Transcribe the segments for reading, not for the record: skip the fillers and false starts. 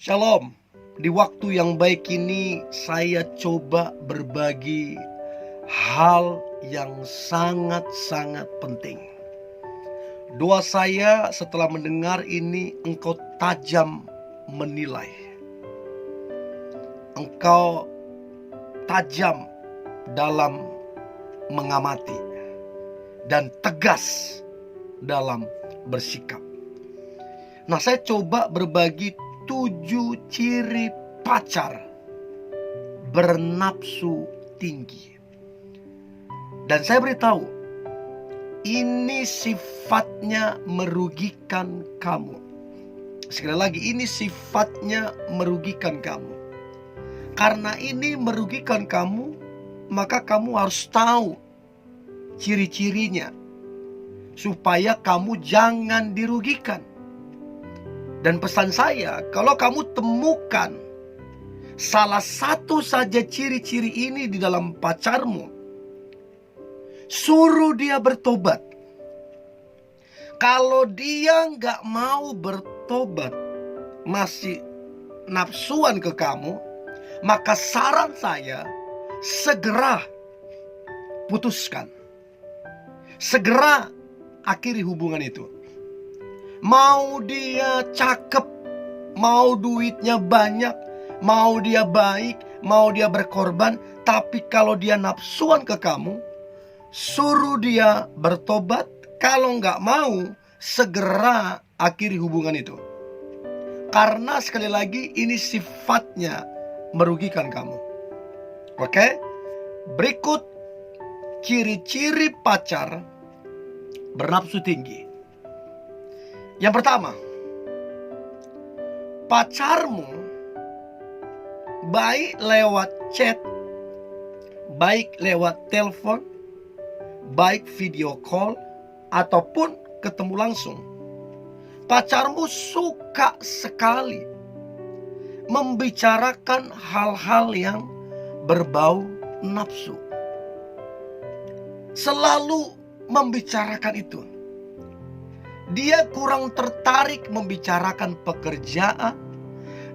Shalom. Di waktu yang baik ini saya coba berbagi hal yang sangat-sangat penting. Doa saya setelah mendengar ini, engkau tajam menilai. Engkau tajam dalam mengamati dan tegas dalam bersikap. Nah, saya coba berbagi 7 ciri pacar bernafsu tinggi. Dan saya beritahu, ini sifatnya merugikan kamu. Sekali lagi, ini sifatnya merugikan kamu. Karena ini merugikan kamu, maka kamu harus tahu ciri-cirinya supaya kamu jangan dirugikan. Dan pesan saya, kalau kamu temukan salah satu saja ciri-ciri ini di dalam pacarmu, suruh dia bertobat. Kalau dia nggak mau bertobat, masih nafsuan ke kamu, maka saran saya, segera putuskan. Segera akhiri hubungan itu. Mau dia cakep, mau duitnya banyak, mau dia baik, mau dia berkorban, tapi kalau dia nafsuan ke kamu, suruh dia bertobat. Kalau nggak mau, segera akhiri hubungan itu. Karena sekali lagi ini sifatnya merugikan kamu. Oke? Berikut ciri-ciri pacar bernafsu tinggi. Yang pertama, pacarmu baik lewat chat, baik lewat telepon, baik video call, ataupun ketemu langsung. Pacarmu suka sekali membicarakan hal-hal yang berbau nafsu. Selalu membicarakan itu. Dia kurang tertarik membicarakan pekerjaan.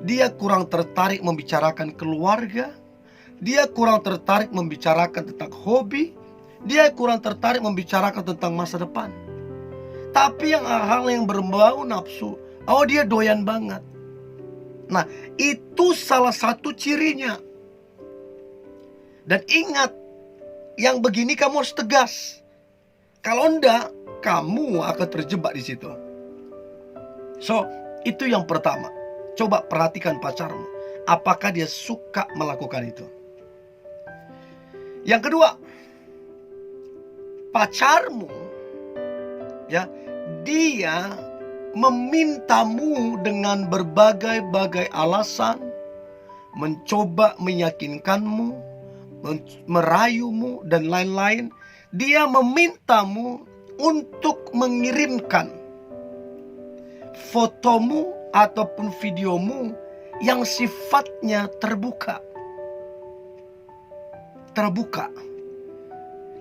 Dia kurang tertarik membicarakan keluarga. Dia kurang tertarik membicarakan tentang hobi. Dia kurang tertarik membicarakan tentang masa depan. Tapi yang hal yang berbau nafsu, dia doyan banget. Nah, itu salah satu cirinya. Dan ingat, yang begini kamu harus tegas. Kalau enggak, kamu akan terjebak di situ. So, itu yang pertama. Coba perhatikan pacarmu. Apakah dia suka melakukan itu? Yang kedua, pacarmu, dia memintamu dengan berbagai-bagai alasan, mencoba meyakinkanmu, merayumu, dan lain-lain. Dia memintamu untuk mengirimkan fotomu ataupun videomu yang sifatnya terbuka.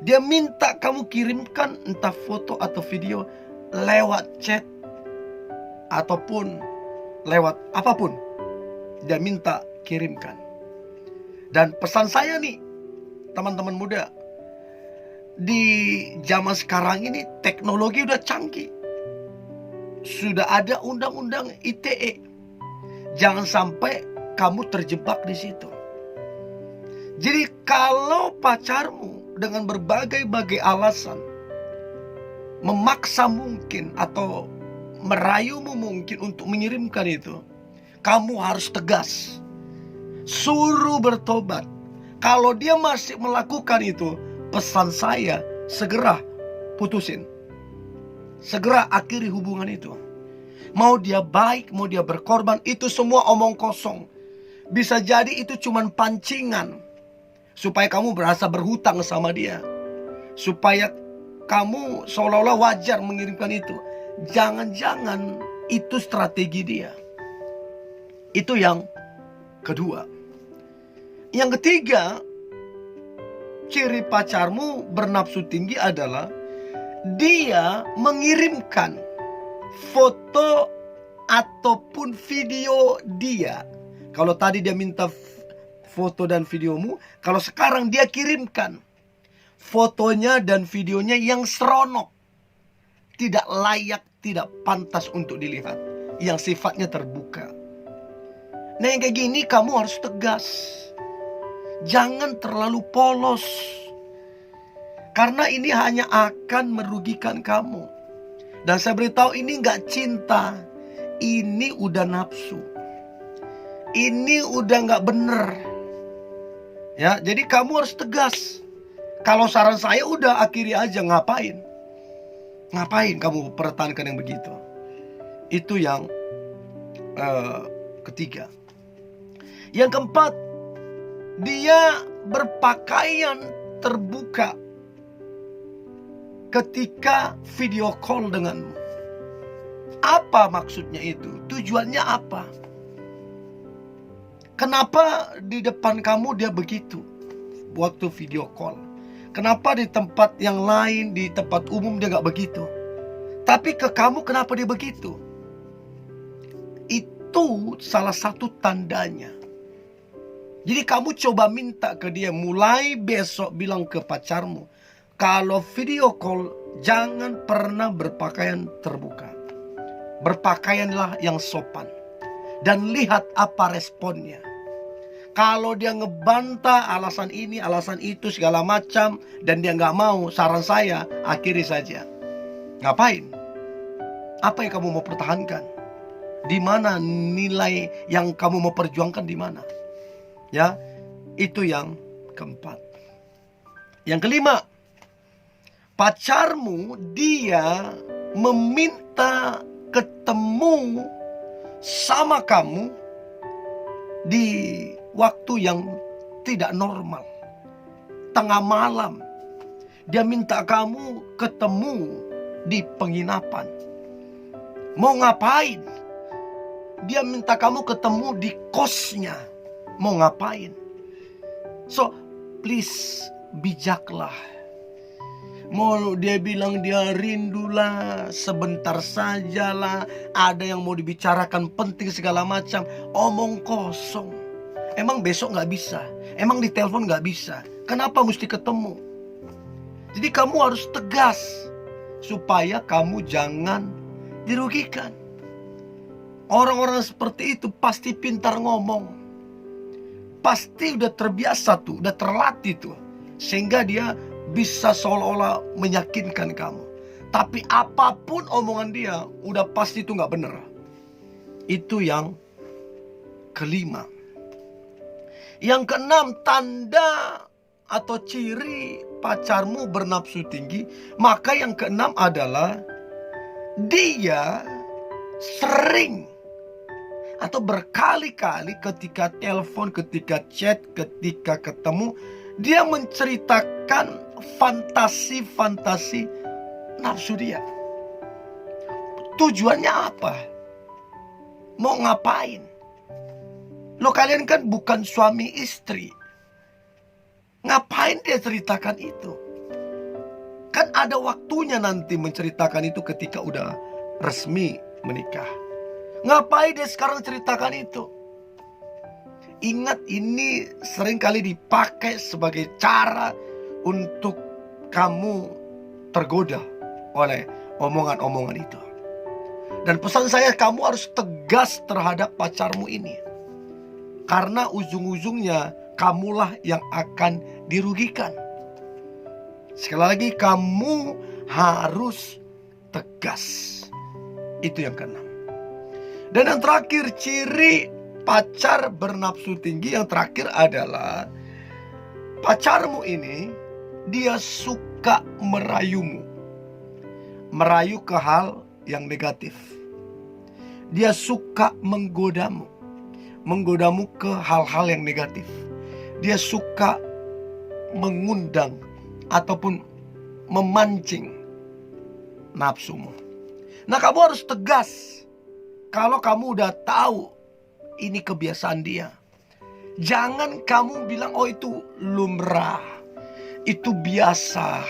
Dia minta kamu kirimkan entah foto atau video lewat chat ataupun lewat apapun. Dia minta kirimkan. Dan pesan saya nih, teman-teman muda, di zaman sekarang ini teknologi udah canggih. Sudah ada undang-undang ITE. Jangan sampai kamu terjebak di situ. Jadi kalau pacarmu dengan berbagai-bagai alasan memaksa mungkin atau merayumu mungkin untuk mengirimkan itu, kamu harus tegas. Suruh bertobat. Kalau dia masih melakukan itu, pesan saya, segera putusin. Segera akhiri hubungan itu. Mau dia baik, mau dia berkorban, itu semua omong kosong. Bisa jadi itu cuman pancingan supaya kamu berasa berhutang sama dia, supaya kamu seolah-olah wajar mengirimkan itu. Jangan-jangan itu strategi dia. Itu yang kedua. Yang ketiga, ciri pacarmu bernafsu tinggi adalah dia mengirimkan foto ataupun video dia. Kalau tadi dia minta foto dan videomu, kalau sekarang dia kirimkan fotonya dan videonya yang seronok, tidak layak, tidak pantas untuk dilihat, yang sifatnya terbuka. Nah, yang kayak gini kamu harus tegas. Jangan terlalu polos, karena ini hanya akan merugikan kamu. Dan saya beritahu, ini gak cinta, ini udah nafsu, ini udah gak bener. Ya, jadi kamu harus tegas. Kalau saran saya, udah akhiri aja. Ngapain kamu pertahankan yang begitu? Itu yang ketiga. Yang keempat, dia berpakaian terbuka ketika video call denganmu. Apa maksudnya itu? Tujuannya apa? Kenapa di depan kamu dia begitu waktu video call? Kenapa di tempat yang lain, di tempat umum dia gak begitu? Tapi ke kamu kenapa dia begitu? Itu salah satu tandanya. Jadi kamu coba minta ke dia, mulai besok bilang ke pacarmu, kalau video call jangan pernah berpakaian terbuka. Berpakaianlah yang sopan. Dan lihat apa responnya. Kalau dia ngebantah alasan ini, alasan itu, segala macam, dan dia nggak mau, saran saya, akhiri saja. Ngapain? Apa yang kamu mau pertahankan? Di mana nilai yang kamu mau perjuangkan, di mana? Ya, itu yang keempat. Yang kelima, pacarmu dia meminta ketemu sama kamu di waktu yang tidak normal. Tengah malam dia minta kamu ketemu di penginapan. Mau ngapain? Dia minta kamu ketemu di kosnya. Mau ngapain? So, please, bijaklah. Mau dia bilang dia rindulah, sebentar sajalah, ada yang mau dibicarakan penting segala macam, omong kosong. Emang besok gak bisa? Emang di telepon gak bisa? Kenapa mesti ketemu? Jadi kamu harus tegas, supaya kamu jangan dirugikan. Orang-orang seperti itu pasti pintar ngomong, pasti udah terbiasa tuh, udah terlatih tuh, sehingga dia bisa seolah-olah meyakinkan kamu. Tapi apapun omongan dia, udah pasti itu gak bener. Itu yang kelima. Yang keenam, tanda atau ciri pacarmu bernafsu tinggi. Maka yang keenam adalah dia sering atau berkali-kali ketika telepon, ketika chat, ketika ketemu, dia menceritakan fantasi-fantasi nafsu dia. Tujuannya apa? Mau ngapain? Lo kalian kan bukan suami istri. Ngapain dia ceritakan itu? Kan ada waktunya nanti menceritakan itu ketika udah resmi menikah. Ngapain dia sekarang ceritakan itu? Ingat, ini sering kali dipakai sebagai cara untuk kamu tergoda oleh omongan-omongan itu. Dan pesan saya, kamu harus tegas terhadap pacarmu ini. Karena ujung-ujungnya kamulah yang akan dirugikan. Sekali lagi, kamu harus tegas. Itu yang keenam. Dan yang terakhir, ciri pacar bernafsu tinggi yang terakhir adalah pacarmu ini dia suka merayumu. Merayu ke hal yang negatif. Dia suka menggodamu. Menggodamu ke hal-hal yang negatif. Dia suka mengundang ataupun memancing nafsumu. Nah, kamu harus tegas. Kalau kamu udah tahu ini kebiasaan dia, jangan kamu bilang, oh itu lumrah, itu biasa,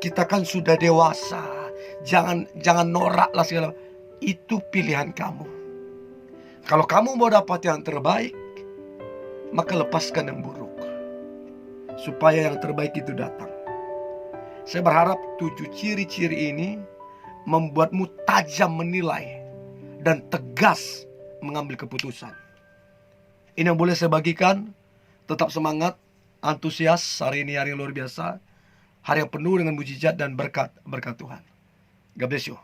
kita kan sudah dewasa, jangan norak lah segala. Itu pilihan kamu. Kalau kamu mau dapat yang terbaik, maka lepaskan yang buruk, supaya yang terbaik itu datang. Saya berharap 7 ciri-ciri ini membuatmu tajam menilai dan tegas mengambil keputusan. Ini yang boleh saya bagikan. Tetap semangat, antusias. Hari ini hari yang luar biasa, hari yang penuh dengan mujizat dan berkat Tuhan. God bless you.